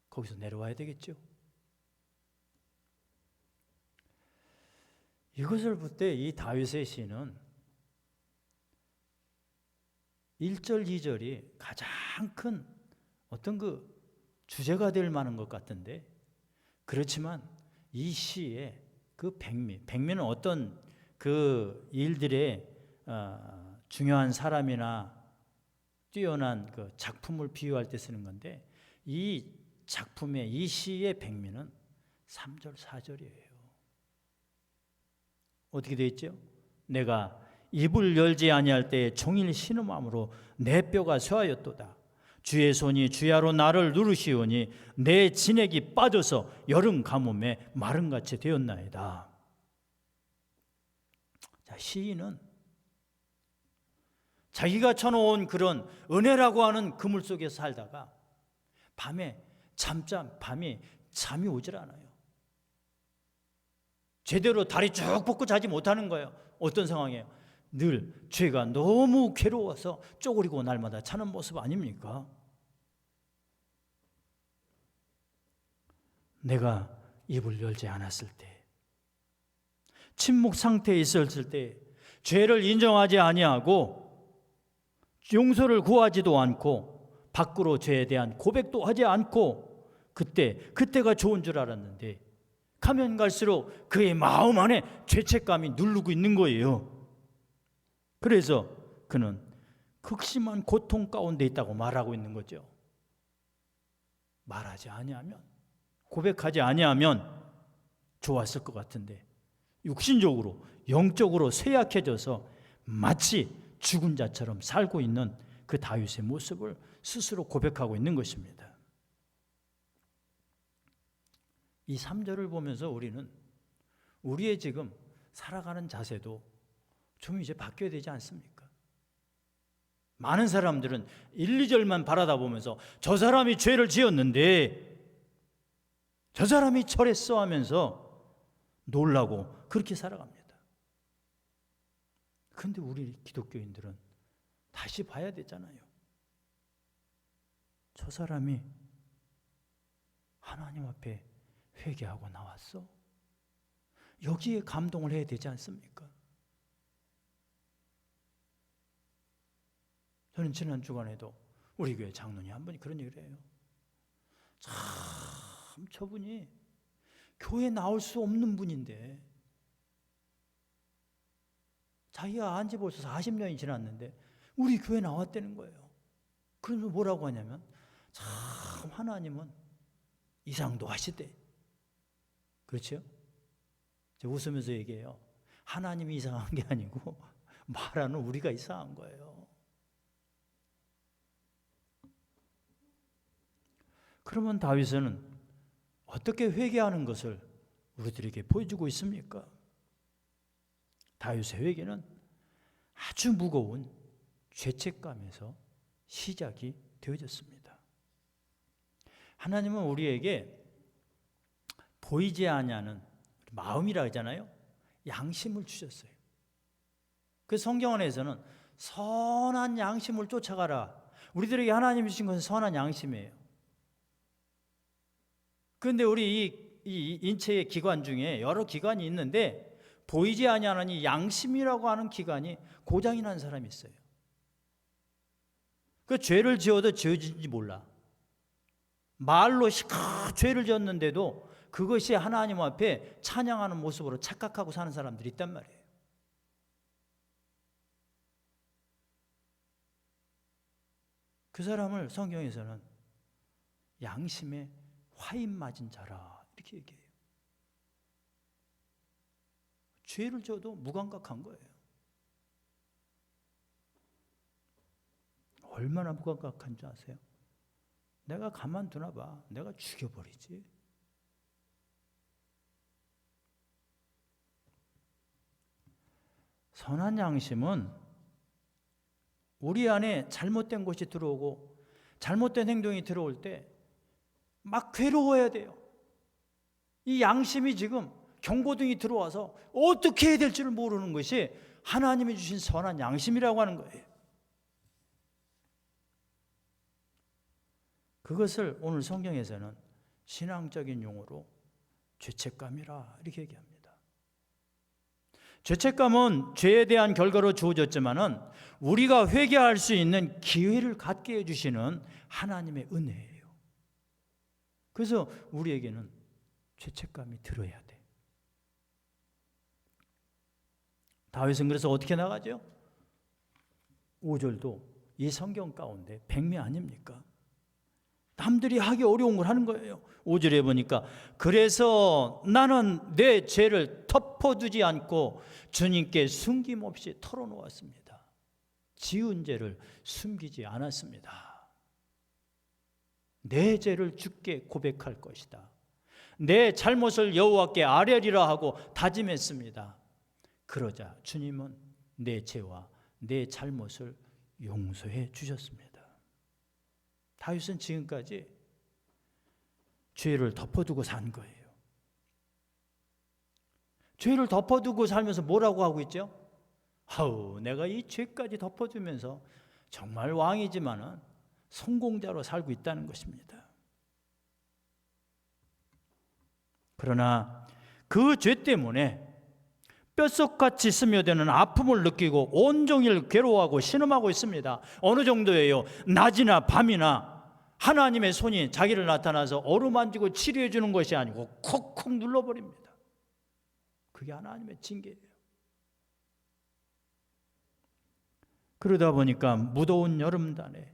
거기서 내려와야 되겠죠. 이것을 볼 때 이 다윗의 시는 1절, 2절이 가장 큰 어떤 그 주제가 될 만한 것 같은데, 그렇지만 이 시의 그 백미는 어떤 그 일들의 중요한 사람이나 뛰어난 그 작품을 비유할 때 쓰는 건데, 이 작품의 이 시의 백미는 3절, 4절이에요. 어떻게 되어 있죠? 내가 입을 열지 아니할 때에 종일 신음함으로 내 뼈가 쇠하였도다. 주의 손이 주야로 나를 누르시오니 내 진액이 빠져서 여름 가뭄에 마름같이 되었나이다. 자, 시인은 자기가 쳐놓은 그런 은혜라고 하는 그물 속에 살다가 밤이 잠이 오질 않아요. 제대로 다리 쭉 뻗고 자지 못하는 거예요. 어떤 상황이에요? 늘 죄가 너무 괴로워서 쪼그리고 날마다 자는 모습 아닙니까? 내가 입을 열지 않았을 때, 침묵 상태에 있었을 때, 죄를 인정하지 아니하고 용서를 구하지도 않고 밖으로 죄에 대한 고백도 하지 않고 그때가 좋은 줄 알았는데 가면 갈수록 그의 마음 안에 죄책감이 누르고 있는 거예요. 그래서 그는 극심한 고통 가운데 있다고 말하고 있는 거죠. 말하지 아니하면, 고백하지 아니하면 좋았을 것 같은데 육신적으로, 영적으로 쇠약해져서 마치 죽은 자처럼 살고 있는 그 다윗의 모습을 스스로 고백하고 있는 것입니다. 이 3절을 보면서 우리는 우리의 지금 살아가는 자세도 좀 이제 바뀌어야 되지 않습니까? 많은 사람들은 1, 2절만 바라다 보면서 저 사람이 죄를 지었는데 저 사람이 저랬어 하면서 놀라고 그렇게 살아갑니다. 그런데 우리 기독교인들은 다시 봐야 되잖아요. 저 사람이 하나님 앞에 회개하고 나왔어? 여기에 감동을 해야 되지 않습니까? 저는 지난 주간에도 우리 교회 장로님 한 분이 그런 얘기를 해요. 참 저분이 교회 나올 수 없는 분인데 자기가 안지 벌써 40년이 지났는데 우리 교회 나왔다는 거예요. 그러면 뭐라고 하냐면 참 하나님은 이상도 하시대. 그렇죠? 제가 웃으면서 얘기해요. 하나님이 이상한 게 아니고 말하는 우리가 이상한 거예요. 그러면 다윗은 어떻게 회개하는 것을 우리들에게 보여주고 있습니까? 다윗의 회개는 아주 무거운 죄책감에서 시작이 되어졌습니다. 하나님은 우리에게 보이지 아니하는 마음이라 하잖아요. 양심을 주셨어요. 그 성경 안에서는 선한 양심을 쫓아가라. 우리들에게 하나님이 주신 것은 선한 양심이에요. 그런데 우리 이 인체의 기관 중에 여러 기관이 있는데 보이지 아니하는 이 양심이라고 하는 기관이 고장이 난 사람이 있어요. 그 죄를 지어도 지어진지 몰라. 말로 시커 죄를 지었는데도 그것이 하나님 앞에 찬양하는 모습으로 착각하고 사는 사람들이 있단 말이에요. 그 사람을 성경에서는 양심에 화인 맞은 자라 이렇게 얘기해요. 죄를 져도 무감각한 거예요. 얼마나 무감각한 줄 아세요? 내가 가만두나 봐. 내가 죽여버리지. 선한 양심은 우리 안에 잘못된 것이 들어오고 잘못된 행동이 들어올 때 막 괴로워야 돼요. 이 양심이 지금 경고등이 들어와서 어떻게 해야 될지를 모르는 것이 하나님이 주신 선한 양심이라고 하는 거예요. 그것을 오늘 성경에서는 신앙적인 용어로 죄책감이라 이렇게 얘기합니다. 죄책감은 죄에 대한 결과로 주어졌지만은 우리가 회개할 수 있는 기회를 갖게 해주시는 하나님의 은혜예요. 그래서 우리에게는 죄책감이 들어야 돼. 다윗은 그래서 어떻게 나가죠? 5절도 이 성경 가운데 백미 아닙니까? 남들이 하기 어려운 걸 하는 거예요. 5절에 보니까 그래서 나는 내 죄를 덮어두지 않고 주님께 숨김없이 털어놓았습니다. 지은 죄를 숨기지 않았습니다. 내 죄를 주께 고백할 것이다. 내 잘못을 여호와께 아뢰리라 하고 다짐했습니다. 그러자 주님은 내 죄와 내 잘못을 용서해 주셨습니다. 다윗은 지금까지 죄를 덮어두고 산 거예요. 죄를 덮어두고 살면서 뭐라고 하고 있죠? 아우, 내가 이 죄까지 덮어주면서 정말 왕이지만은 성공자로 살고 있다는 것입니다. 그러나 그 죄 때문에 뼛속같이 스며드는 아픔을 느끼고 온종일 괴로워하고 신음하고 있습니다. 어느 정도예요? 낮이나 밤이나 하나님의 손이 자기를 나타나서 어루만지고 치료해 주는 것이 아니고 콕콕 눌러버립니다. 그게 하나님의 징계예요. 그러다 보니까 무더운 여름날에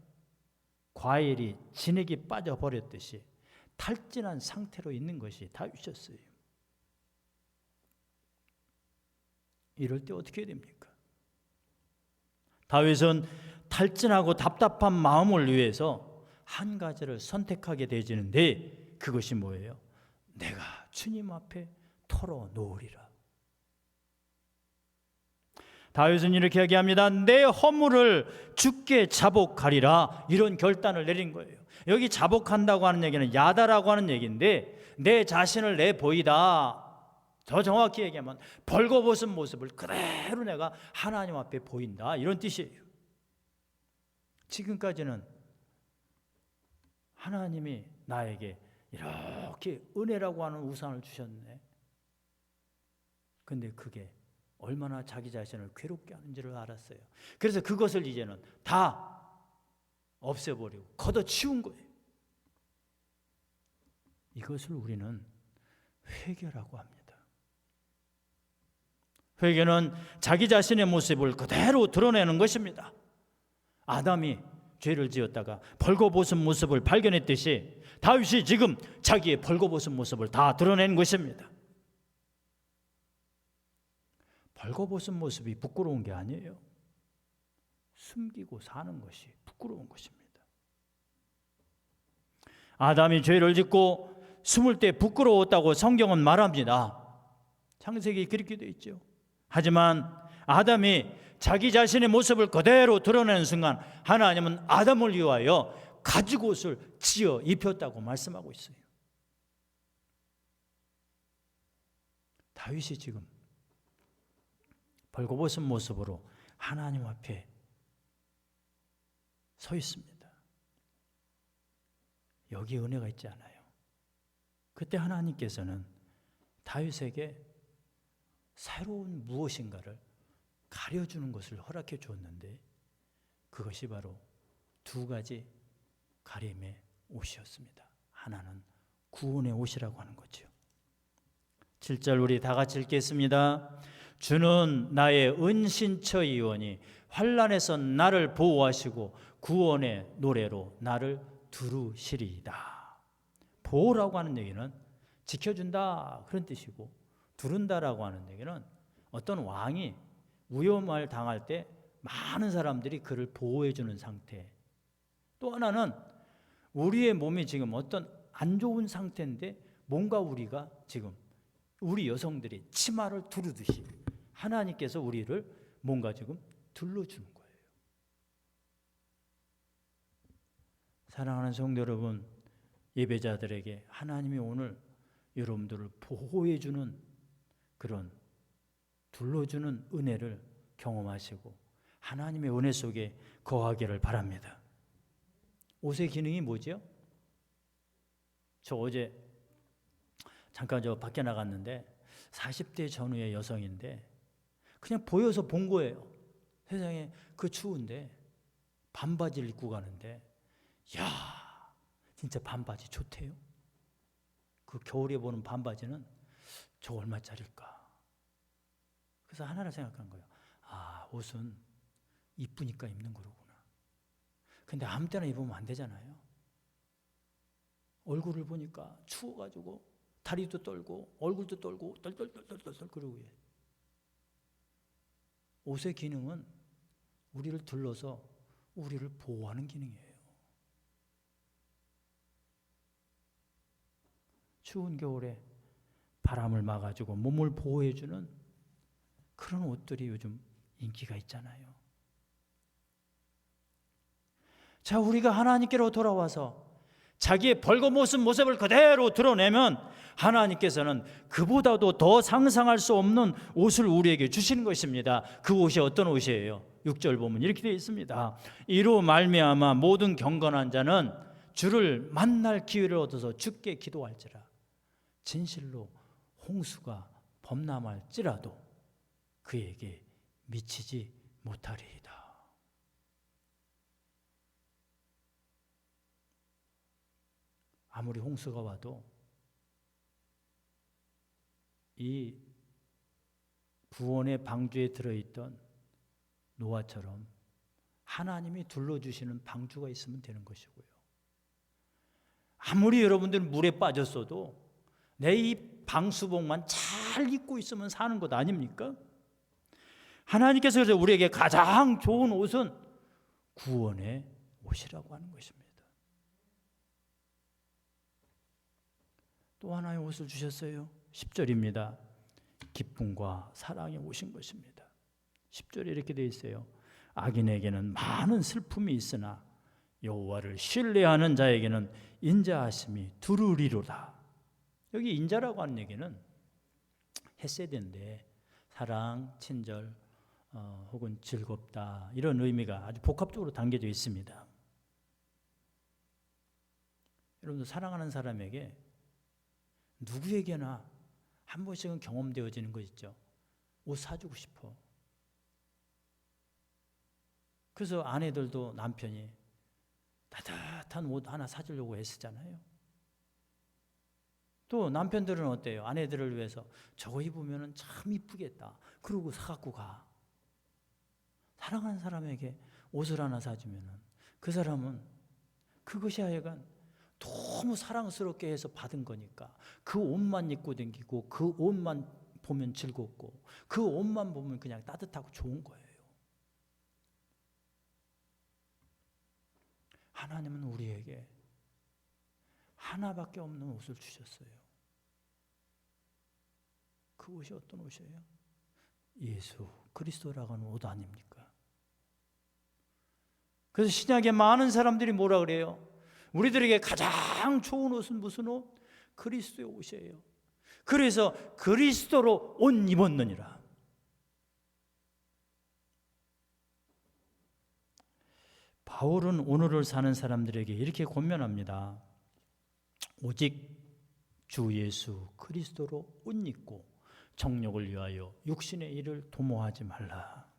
과일이 진액이 빠져버렸듯이 탈진한 상태로 있는 것이 다윗이었어요. 이럴 때 어떻게 해야 됩니까? 다윗은 탈진하고 답답한 마음을 위해서 한 가지를 선택하게 되지는데 그것이 뭐예요? 내가 주님 앞에 털어놓으리라. 다윗은 이렇게 얘기합니다. 내 허물을 주께 자복하리라. 이런 결단을 내린 거예요. 여기 자복한다고 하는 얘기는 야다라고 하는 얘기인데, 내 자신을 내보이다. 더 정확히 얘기하면 벌거벗은 모습을 그대로 내가 하나님 앞에 보인다, 이런 뜻이에요. 지금까지는 하나님이 나에게 이렇게 은혜라고 하는 우상을 주셨네. 근데 그게 얼마나 자기 자신을 괴롭게 하는지를 알았어요. 그래서 그것을 이제는 다 없애버리고 걷어치운 거예요. 이것을 우리는 회개라고 합니다. 회개는 자기 자신의 모습을 그대로 드러내는 것입니다. 아담이 죄를 지었다가 벌거벗은 모습을 발견했듯이 다윗이 지금 자기의 벌거벗은 모습을 다 드러낸 것입니다. 벌거벗은 모습이 부끄러운 게 아니에요. 숨기고 사는 것이 부끄러운 것입니다. 아담이 죄를 짓고 숨을 때 부끄러웠다고 성경은 말합니다. 창세기 그렇게 되어 있죠. 하지만 아담이 자기 자신의 모습을 그대로 드러내는 순간 하나님은 아담을 위하여 가죽옷을 지어 입혔다고 말씀하고 있어요. 다윗이 지금 벌거벗은 모습으로 하나님 앞에 서 있습니다. 여기 은혜가 있지 않아요? 그때 하나님께서는 다윗에게 새로운 무엇인가를 가려주는 것을 허락해 주었는데, 그것이 바로 두 가지 가림의 옷이었습니다. 하나는 구원의 옷이라고 하는 거죠. 7절 우리 다 같이 읽겠습니다. 주는 나의 은신처이오니 환난에서 나를 보호하시고 구원의 노래로 나를 두루시리이다. 보호라고 하는 얘기는 지켜준다, 그런 뜻이고, 두른다라고 하는 얘기는 어떤 왕이 위험을 당할 때 많은 사람들이 그를 보호해주는 상태. 또 하나는 우리의 몸이 지금 어떤 안 좋은 상태인데 뭔가 우리가 지금 우리 여성들이 치마를 두르듯이 하나님께서 우리를 뭔가 지금 둘러주는 거예요. 사랑하는 성도 여러분, 예배자들에게 하나님이 오늘 여러분들을 보호해주는 그런 둘러주는 은혜를 경험하시고 하나님의 은혜 속에 거하기를 바랍니다. 옷의 기능이 뭐죠? 저 어제 잠깐 밖에 나갔는데 40대 전후의 여성인데 그냥 보여서 본 거예요. 세상에 그 추운데 반바지를 입고 가는데, 야, 진짜 반바지 좋대요. 그 겨울에 보는 반바지는 저 얼마짜리일까? 그래서 하나를 생각한 거예요. 아, 옷은 이쁘니까 입는 거로구나. 근데 아무 때나 입으면 안 되잖아요. 얼굴을 보니까 추워가지고 다리도 떨고 얼굴도 떨고 떨떨떨떨떨 그러고 해요. 옷의 기능은 우리를 둘러서 우리를 보호하는 기능이에요. 추운 겨울에 바람을 막아주고 몸을 보호해주는 그런 옷들이 요즘 인기가 있잖아요. 자, 우리가 하나님께로 돌아와서 자기의 벌거벗은 모습을 그대로 드러내면 하나님께서는 그보다도 더 상상할 수 없는 옷을 우리에게 주시는 것입니다. 그 옷이 어떤 옷이에요? 6절 보면 이렇게 되어 있습니다. 이로 말미암아 모든 경건한 자는 주를 만날 기회를 얻어서 주께 기도할지라. 진실로 홍수가 범람할지라도 그에게 미치지 못하리이다. 아무리 홍수가 와도 이 구원의 방주에 들어있던 노아처럼 하나님이 둘러주시는 방주가 있으면 되는 것이고요. 아무리 여러분들 물에 빠졌어도 내 이 방수복만 잘 입고 있으면 사는 것 아닙니까? 하나님께서 그래서 우리에게 가장 좋은 옷은 구원의 옷이라고 하는 것입니다. 또 하나의 옷을 주셨어요. 10절입니다. 기쁨과 사랑이 오신 것입니다. 10절에 이렇게 되어 있어요. 악인에게는 많은 슬픔이 있으나 여호와를 신뢰하는 자에게는 인자하심이 두루리로다. 여기 인자라고 하는 얘기는 헤세드인데 사랑, 친절, 혹은 즐겁다 이런 의미가 아주 복합적으로 담겨져 있습니다. 여러분들 사랑하는 사람에게 누구에게나 한 번씩은 경험되어지는 거 있죠. 옷 사주고 싶어. 그래서 아내들도 남편이 따뜻한 옷 하나 사주려고 애쓰잖아요. 또 남편들은 어때요? 아내들을 위해서 저거 입으면 참 이쁘겠다. 그러고 사갖고 가. 사랑하는 사람에게 옷을 하나 사주면 그 사람은 그것이 하여간 너무 사랑스럽게 해서 받은 거니까 그 옷만 입고 다니고 그 옷만 보면 즐겁고 그 옷만 보면 그냥 따뜻하고 좋은 거예요. 하나님은 우리에게 하나밖에 없는 옷을 주셨어요. 그 옷이 어떤 옷이에요? 예수 그리스도라고 하는 옷 아닙니까? 그래서 신약에 많은 사람들이 뭐라 그래요? 우리들에게 가장 좋은 옷은 무슨 옷? 그리스도의 옷이에요. 그래서 그리스도로 옷 입었느니라. 바울은 오늘을 사는 사람들에게 이렇게 권면합니다. 오직 주 예수 그리스도로 옷 입고 정욕을 위하여 육신의 일을 도모하지 말라.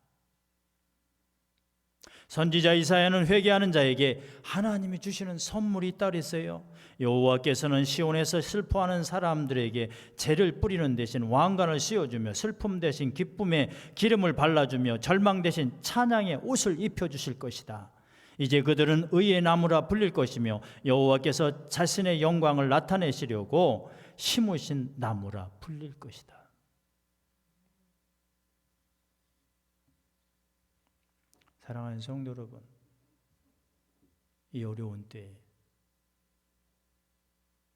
선지자 이사야는 회개하는 자에게 하나님이 주시는 선물이 있다 그랬어요. 여호와께서는 시온에서 슬퍼하는 사람들에게 재를 뿌리는 대신 왕관을 씌워주며 슬픔 대신 기쁨의 기름을 발라주며 절망 대신 찬양의 옷을 입혀주실 것이다. 이제 그들은 의의 나무라 불릴 것이며 여호와께서 자신의 영광을 나타내시려고 심으신 나무라 불릴 것이다. 사랑하는 성도 여러분, 이 어려운 때에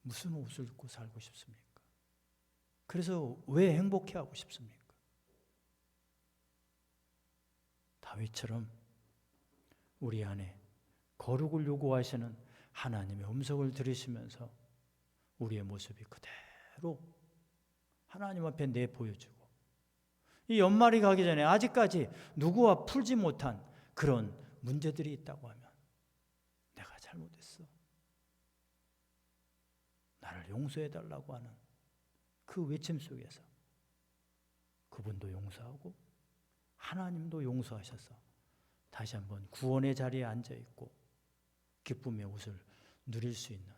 무슨 옷을 입고 살고 싶습니까? 그래서 왜 행복해하고 싶습니까? 다윗처럼 우리 안에 거룩을 요구하시는 하나님의 음성을 들으시면서 우리의 모습이 그대로 하나님 앞에 내보여주고, 이 연말이 가기 전에 아직까지 누구와 풀지 못한 그런 문제들이 있다고 하면 내가 잘못했어, 나를 용서해달라고 하는 그 외침 속에서 그분도 용서하고 하나님도 용서하셔서 다시 한번 구원의 자리에 앉아있고 기쁨의 옷을 누릴 수 있는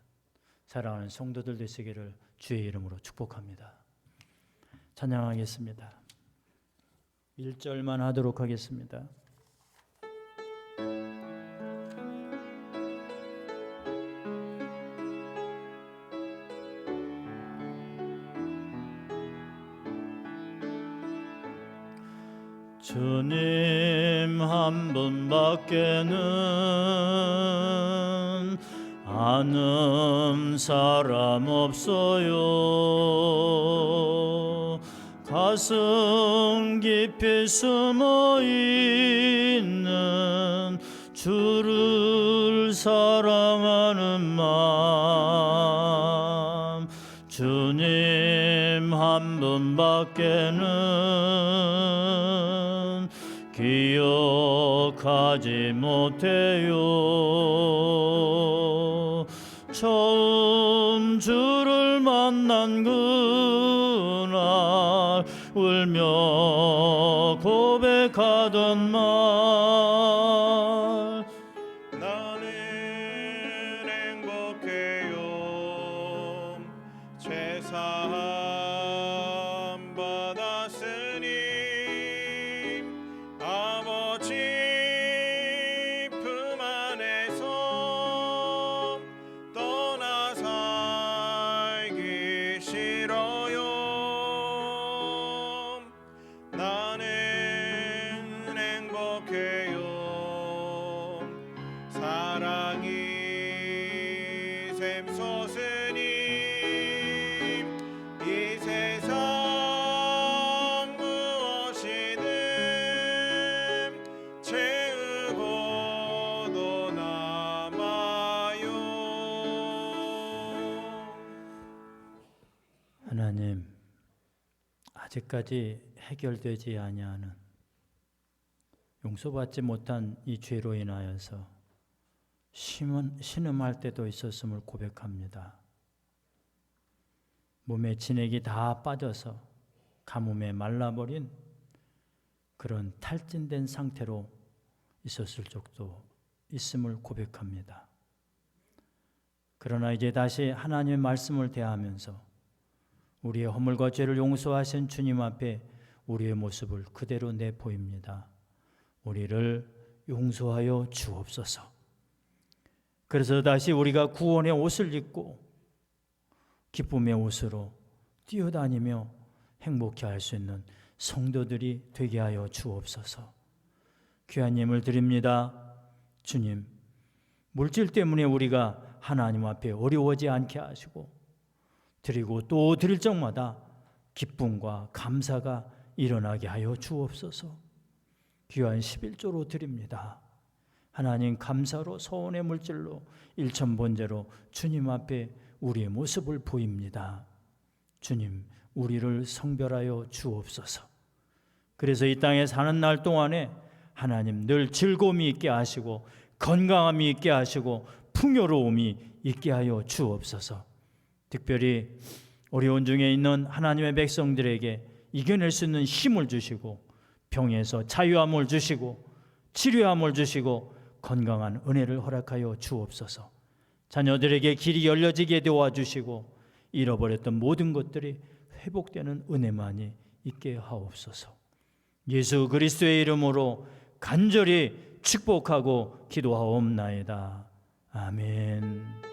사랑하는 성도들 되시기를 주의 이름으로 축복합니다. 찬양하겠습니다. 1절만 하도록 하겠습니다. 주님 한 분밖에는 아는 사람 없어요. 가슴 깊이 숨어 있는 주를 사랑하는 마음, 주님 한 분밖에는 기억하지 못해요. 처음 주를 만난 그날 울며 고백하던 말, 나는 행복해요. 제사함 받았으니 아버지 품 안에서 떠나 살기 싫어요. 나는 행복해요. 사랑이 샘솟으니 이 세상 아직까지 해결되지 아니하는 용서받지 못한 이 죄로 인하여서 신음할 때도 있었음을 고백합니다. 몸에 진액이 다 빠져서 가뭄에 말라버린 그런 탈진된 상태로 있었을 적도 있음을 고백합니다. 그러나 이제 다시 하나님의 말씀을 대하면서 우리의 허물과 죄를 용서하신 주님 앞에 우리의 모습을 그대로 내보입니다. 우리를 용서하여 주옵소서. 그래서 다시 우리가 구원의 옷을 입고 기쁨의 옷으로 뛰어다니며 행복해 할 수 있는 성도들이 되게 하여 주옵소서. 귀한 예물 드립니다. 주님, 물질 때문에 우리가 하나님 앞에 어려워지 않게 하시고 드리고 또 드릴 적마다 기쁨과 감사가 일어나게 하여 주옵소서. 귀한 11조로 드립니다. 하나님 감사로 소원의 물질로 일천번제로 주님 앞에 우리의 모습을 보입니다. 주님, 우리를 성별하여 주옵소서. 그래서 이 땅에 사는 날 동안에 하나님 늘 즐거움이 있게 하시고 건강함이 있게 하시고 풍요로움이 있게 하여 주옵소서. 특별히 어려운 중에 있는 하나님의 백성들에게 이겨낼 수 있는 힘을 주시고 병에서 자유함을 주시고 치료함을 주시고 건강한 은혜를 허락하여 주옵소서. 자녀들에게 길이 열려지게 도와주시고 잃어버렸던 모든 것들이 회복되는 은혜만이 있게 하옵소서. 예수 그리스도의 이름으로 간절히 축복하고 기도하옵나이다. 아멘.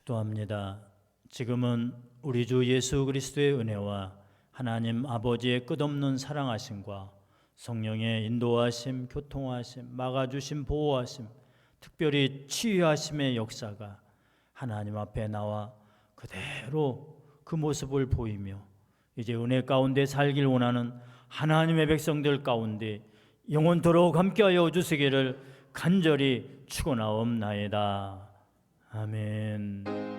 축도합니다. 지금은 우리 주 예수 그리스도의 은혜와 하나님 아버지의 끝없는 사랑하심과 성령의 인도하심, 교통하심, 막아주심, 보호하심, 특별히 치유하심의 역사가 하나님 앞에 나와 그대로 그 모습을 보이며 이제 은혜 가운데 살길 원하는 하나님의 백성들 가운데 영원토록 함께하여 주시기를 간절히 축원하옵나이다. 아멘.